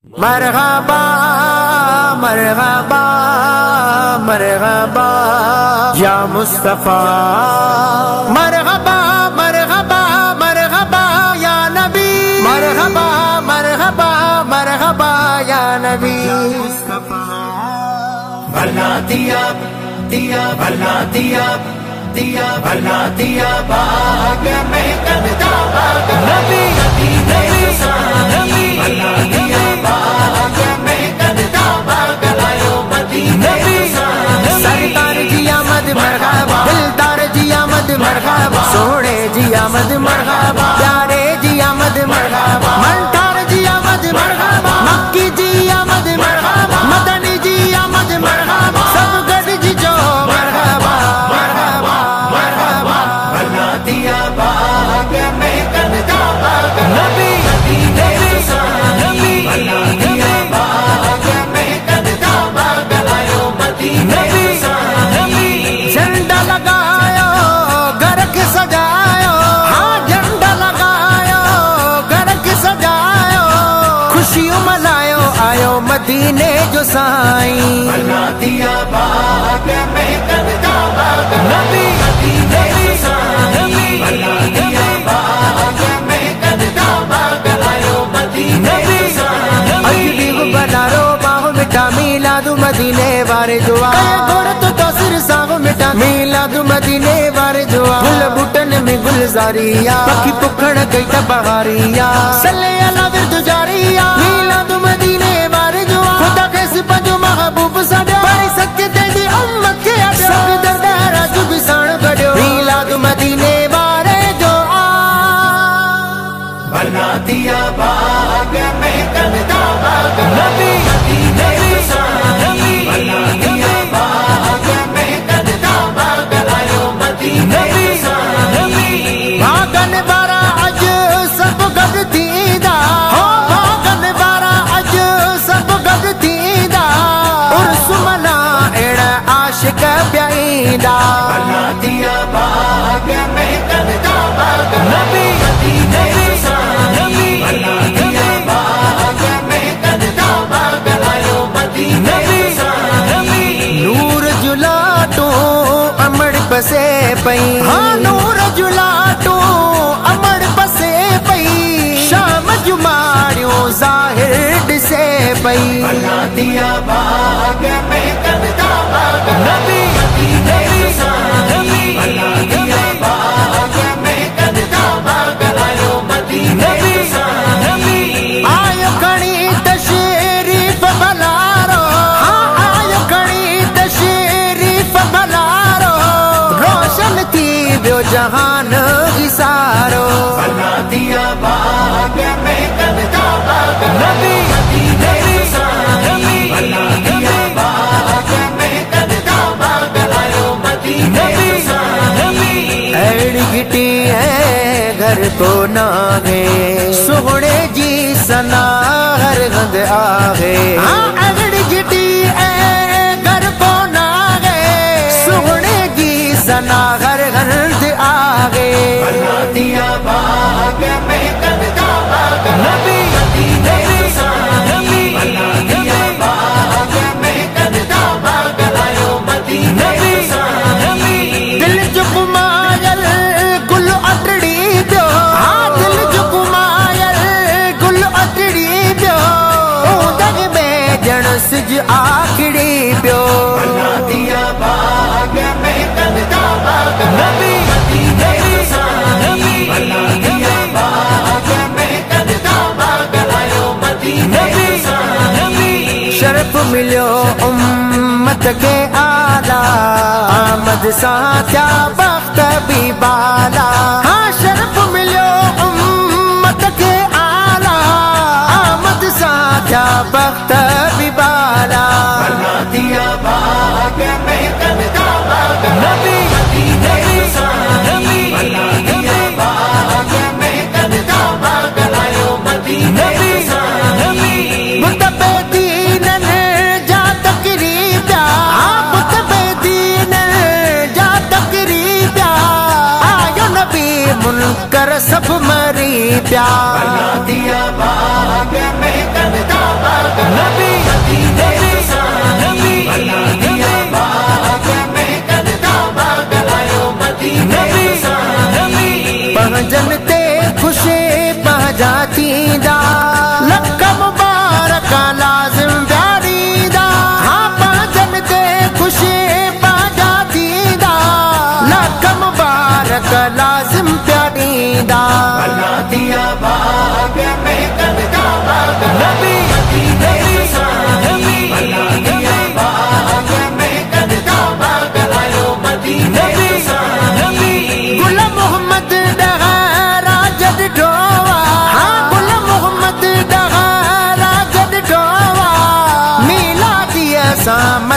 मरहबा मरहबा मरहबा या मुस्तफा, मरहबा मरहबा मरहबा या नबी, मरहबा मरहबा मरहबा या नबी। भला दिया दिया भला दिया दिया भला दिया बाग में कददा बाग नबी नबी भला दिया बाग में कददा बाग लायो मदीने सरदार जी आमद मरहबा, दिलदार जी आमद मरहबा, सोने जी आमद मरहबा, प्यारे जी आमद मरहबा, मंठार जी आमद मरहबा, मक्की जी आमद मरहबा, मदनी जी आमद मरहबा, सब गद जी जो मरहबा मरहबा मरहबा। भला दिया बाग में कददा बाग नबी नबी भला दिया बाग में कददा बाग लायो मदीने झंडा लगायो घर के सजायो, हाँ झंडा लगायो घर के सजायो, खुशियों मनायो आयो मदीने जो साईं। भला दिया बाग में कददा बाग नबी नबी भला दिया बाग में कददा बाग लायो मदीने बनारो बाहु मिठा मिलादु मदीने वारे दुआ गोड़ तो सिर साहु मिठा मिलादु मदीने वारे दुआ फुल बुटन में गुलजारिया पखी पुखड़ गई त बहारिया सल्ले अला विरद जारिया मिलादु मदीने वारे दुआ खुदा के सिपजो महबूब सदा बड़ी सच्चे तेरी उम्मत के आदो सब दरदारा जो भी साण गड्यो मिलादु मदीने वारे दुआ। भला दिया बाग में कददा बाग नबी नबी भला दिया बाग में कददा बाग लायो मदीने भागन बारा अज सब गद थींदा, हो भागन बारा अज सब गद थींदा, उर्स मना एड़ा आशिक प्याईंदा। भला दिया बाग में कददा बाग नबी नबी भला दिया बाग में कददा बाग लायो मदीने नूर जुलाटो अमड़ बसे पई, हाँ नूर जुलाटो अमड़ बसे पई, शाम जुमारियों जाहिर दिसे पई। भला दिया बाग में कददा बाग नबी नबी भला दिया बाग में कददा बाग लायो मदीने आयो खणी तशरीफ भलारो, हाँ आयो खणी तशरीफ भलारो, रोशन थी व्यो जहान सारो। भला दिया बाग में कददा बाग नबी नबी भला दिया बाग में कददा बाग लायो मदीने ऐड़ी गिटी है घर को नागे, सोहणे जी सना हर गंद आहे, हाँ अगड़ी गिटी है घर को नागे, सोहणे जी सना हर गंद आगे। भला दिया बाग में कददा बाग नबी नबी भला दिया बाग में कददा बाग लायो मदीने दिल जुकुमायल गुल अटड़ी पियो, हाँ दिल जुकुमायल गुल अटड़ी पियो, उदग में जण सिज आखड़ी पियो। भला दिया बाग में कददा बाग नबी नबी भला दिया बाग में कददा बाग लायो मदीने शरफ मिलियो उम्मत के आला, आमद साथया बख्त भी बाला, हाँ शरफ मिलियो उम्मत के आला, आमद साथया बख्त भी बाला। भला दिया बाग में कददा बाग नबी नबी भला दिया बाग में कददा बाग लायो मदीने मुतबदीन जा तकरीबा, हाँ मुतबदीन जा तकरीबा, आयो नबी मुनकर सब मरी प्या। भला दिया बाग में कददा बाग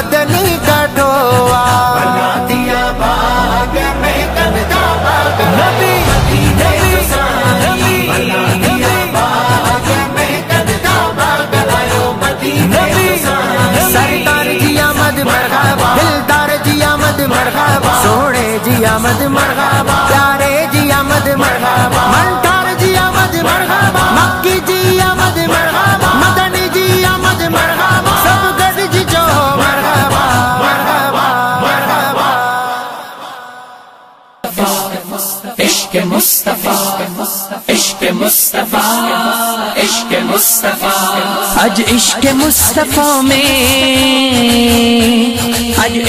मदनी कठोआ भला दिया बाग में कनदा बाग नबी नबी नबी भला दिया बाग में कनदा बाग आयो मदीने सरदार जी आमद मरहबा दिलदार जी आमद मरहबा सोने जी आमद मरहबा प्यारे जी आमद मरहबा मंठार जी आमद मरहबा मक्की जी आमद मरहबा मदनी जी आमद मरहबा सब गद जी जो मरहबा मरहबा मरहबा इश्क मुस्तफा इश्क मुस्तफा इश्क मुस्तफा आज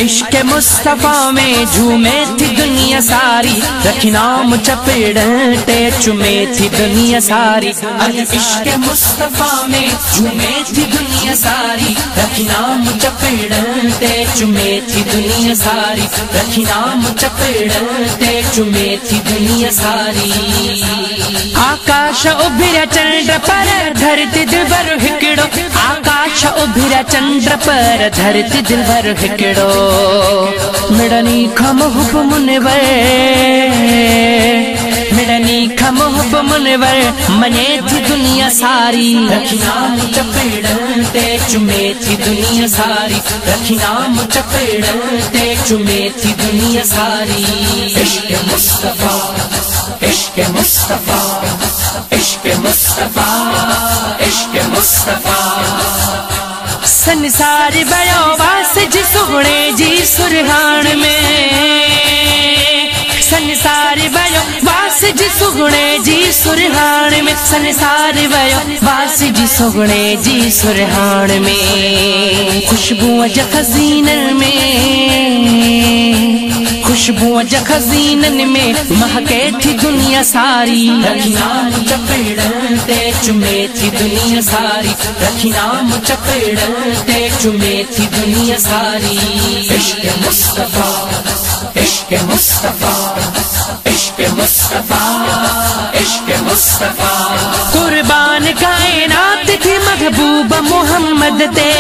इश्क मुस्तफा में झूमे थी दुनिया सारी रखी नाम चपेड़ते चुमे थी दुनिया सारी आज इश्क मुस्तफा में झूमे थी दुनिया सारी रखी नाम चपेड़ते चुमे थी दुनिया सारी रखी नाम चपेड़ते चुमे थी दुनिया सारी आकाश उभिरा चंद्र पर धरती दिलबर हिकड़ो आकाश उभिरा चंद्र पर धरती दिलबर हिकड़ो मिड़नी खमहुब मुनवर मिड़नी खमहुब मुनवर मने थी दुनिया सारी रखी नाम चपेड़ते चुमे थी दुनिया सारी रखी नाम चपेड़ते चुमे थी दुनिया सारी इश्क मुस्तफा इश्क मुस्तफा इश्क मुस्तफा इश्क मुस्तफा संसार बयो वास जी सुगणे जी सुरहान में संसार बयो वास जी सुगणे जी सुरहान में संसार बयो वास जी सुगणे जी सुरहान में खुशबू खजीनन में खुशबू खजीनन में महके थी दुनिया सारी रखी नाम चपेड़ते चुमे थी दुनिया सारी रखी नाम चपेड़ते चुमे थी दुनिया सारी इश्क मुस्तफा इश्क मुस्तफा इश्क मुस्तफा इश्क मुस्तफा कुर्बान कायनात थी महबूब मोहम्मद ते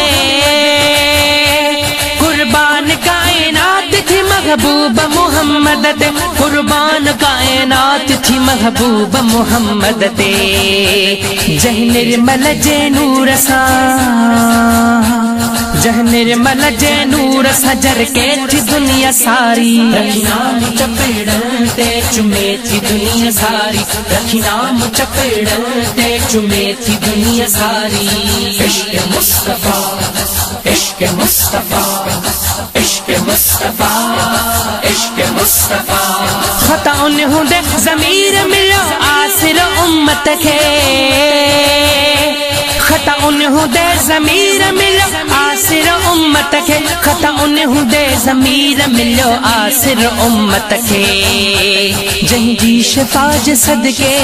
कुर्बान कायनात थी महबूब मोहम्मद ते कुर्बान कायनात थी महबूब मोहम्मद ते जह निर्मल जे नूर सा जह निर्मल जे नूर सजर के थी दुनिया सारी रखी नाम चपेड़ते चुमे थी दुनिया सारी रखी नाम चपेड़ते चुमे थी दुनिया सारी इश्क मुस्तफा इश्क मुस्तफा इश्क मुस्तफा इश्क मुस्तफा खता उन हुंदे ज़मीर मिलो आसिर उम्मत के खता उन हुंदे ज़मीर मिलो आसिर उम्मत के खता उन हुंदे ज़मीर मिलो आसिर उम्मत के जहीं जी शफाज सदके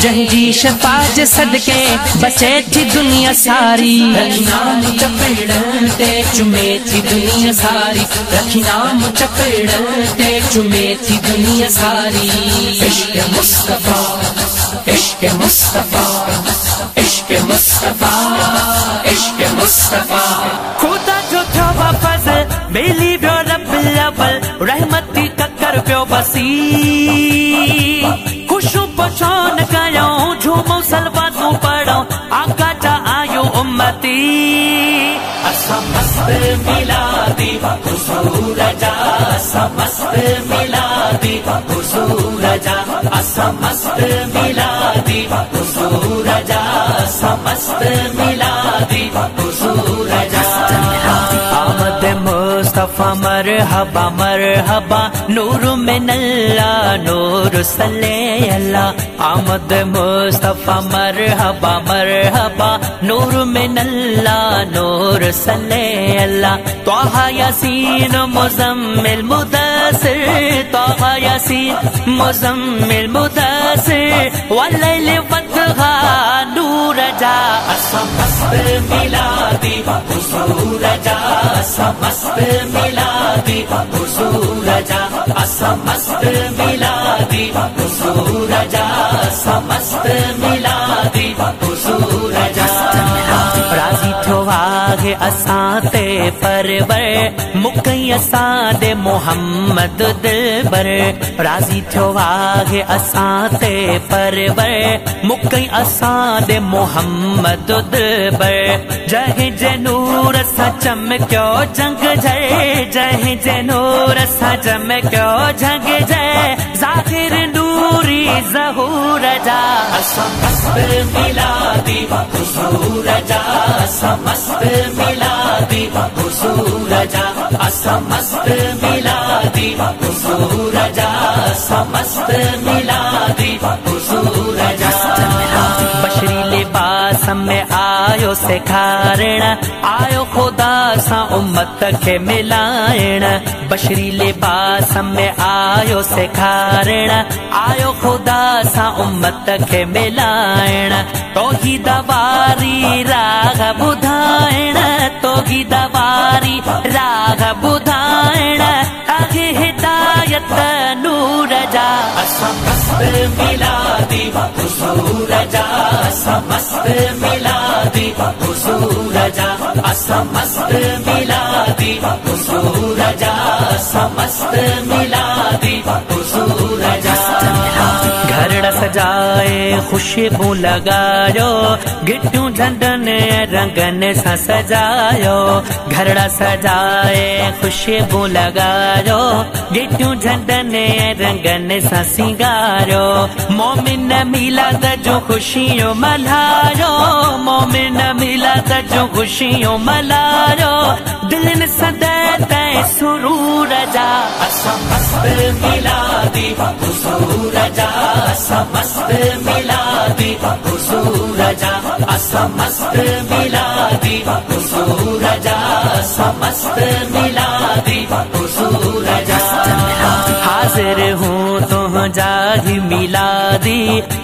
जहीं जी शफाज सदके बचे थी दुनिया सारी रखी नाम चपेड़ते चुमे थी दुनिया सारी रखी नाम चपेड़ते चुमे थी दुनिया सारी इश्क मुस्तफा इश्क मुस्तफा इश्क मुस्तफा इश्क मुस्तफा खुदा जो था वापस मिली बियो रब्बिल अव्वल रहमती ककर पियो बसी खुशू पछान कयो झूमो सलवातू पढ़ो आका जा आयो उम्मती असा मस्त मिलादी हुजूर जा असा मस्त मिलादी हुजूर जा असा मस्त मिलादी हुजूर जा असा मस्त मिलादी हुजूर जा आमद मुस्तफा मरहबा मरहबा नूर में नल्ला नूर सल्ले अल्लाह आमद मुस्तफा मरहबा मरहबा नूर में नल्ला नूर सल्ले अल्लाह त्वाहा यासीन मुज़म्मिल मुदस्सिर त्वाहा यासीन मुज़म्मिल मुदस्सिर वल्लैल वद्हा नूर जा असा मस्त मिलादी हुजूर जा असा मस्त मिलादी हुजूर जा असा मस्त मिलादी हुजूर जा असा मस्त मिलादी हुजूर जा राजी थियो आगे असा परवर मुकई असां दे मोहम्मद दिलबर राज़ी थियो आहे असां ते परवर मुकई असां दे मोहम्मद दिलबर जंहिं जे नूर सां चमकियो जंग जय जंहिं जे नूर सां चमकियो जंग जय ज़ाहिर नूरी ज़हूर जा असां मस्त मिलादी हुज़ूर जा असां मस्त मिलादी हुज़ूर जा असां मस्त मिलादी हुज़ूर जा असां मस्त मिलादी हुज़ूर जा बशरी लिबास में आयो सेखारण आयो खुदा सां उम्मत के मिलाइण बशरी लिबास में आयो सेखारण आयो खुदा सां उम्मत के मिलाइण तौहीद वारी राग ॿुधाइण तौहीद वारी राग ॿुधाइण आगे हिदायत नूर जा असां मस्त मिलादी हुज़ूर जा असां मस्त मिलादी हुज़ूर जा असां मस्त मिलादी हुज़ूर जा असां मस्त मिलादी हुज़ूर जा घरड़ा सजाए खुशबू लगायो गिट्टियूं झंडन रंगन सां सजायो घरड़ा सजाए खुशबू लगायो गिट्टियूं झंडन रंगन सां सिंगारियो मोमिन मिलाद जो खुशियों मल्हायो मोमिन मिलाद जो खुशियों मल्हायो दिलनि सदैव तय सुरूर जा असां मस्त मिलादी हुज़ूर जा असां मस्त मिलादी हुज़ूर जा असां मस्त मिलादी हुज़ूर जा असां मस्त मिलादी हुज़ूर जा हाज़िर हूँ तुझा ही मिलादी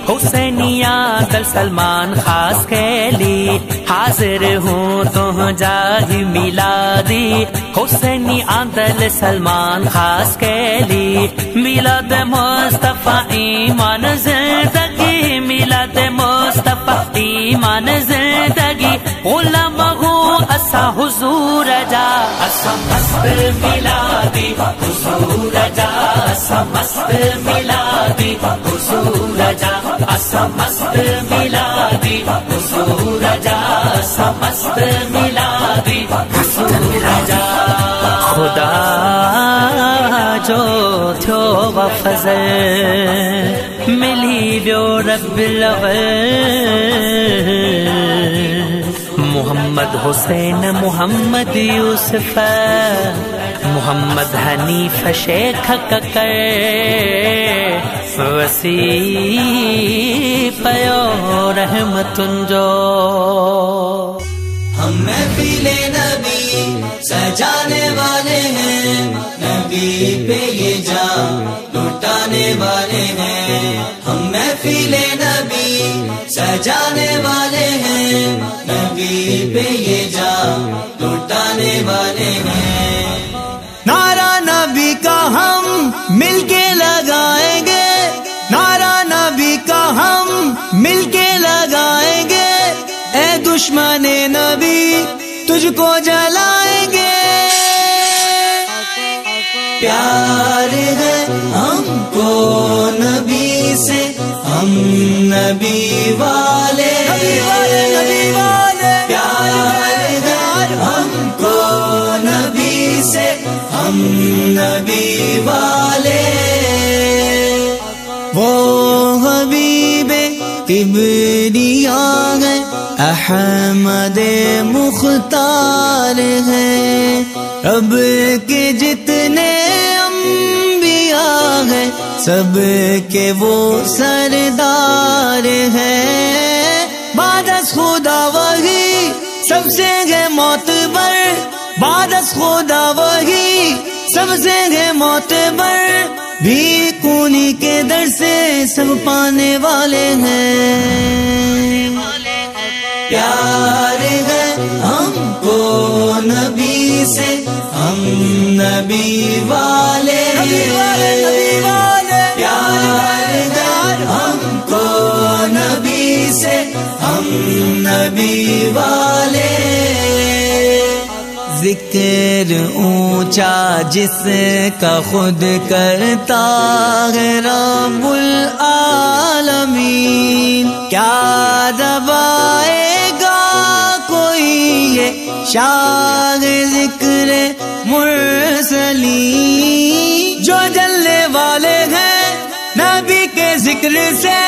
हुसैनिया दल सलमान खास कैली हाज़िर हूँ तुझा ही मिलादी हुसैनी आंदल सलमान खास कैली मिलाद मुस्तफा ईमान जिंदगी मिलाद मुस्तफा ईमान जिंदगी गुलाम हूँ असां हुज़ूर जा असां मस्त मिलादी हुज़ूर जा असां मस्त मिलादी हुज़ूर जा असां मस्त मिलादी हुज़ूर जा असां मस्त मिलादी हुज़ूर जा खुदा जो थियो व फज़ल मिली वियो रब्बिल अव्वल मोहम्मद हुसैन मोहम्मद यूसुफ मोहम्मद हनीफ शेख ककर वसी पयो रहमतुन जो हम महफिले नबी सजाने वाले हैं नबी पे ये जान लुटाने वाले हैं हम महफिले नबी सजाने वाले हैं नबी पे ये जान लुटाने वाले हैं नारा नबी का हम मिलके लगाएंगे नारा नबी का हम मिलके लगाएंगे ए दुश्मने नबी तुझको जलाएंगे प्यार है हमको नबी से हम नबी वाले प्यार है हमको नबी से हम नबी वाले वो हबीबे इब्रिया है अहमद मुख्तार है रब के जितने अंबिया है सब के वो सरदार है बादस खुदा वही सबसे है मोतबर बादस खुदा वही सबसे है मोतबर भी उन्हीं के दर से सब पाने वाले हैं प्यार है हमको नबी से हम नबी वाले प्यार है हमको नबी से हम नबी वाले जिक्र ऊंचा जिसका खुद करता है रब्बुल आलमीन। क्या दबाएगा कोई ये शाह जिक्र मुरसली, जो जलने वाले हैं नबी के जिक्र से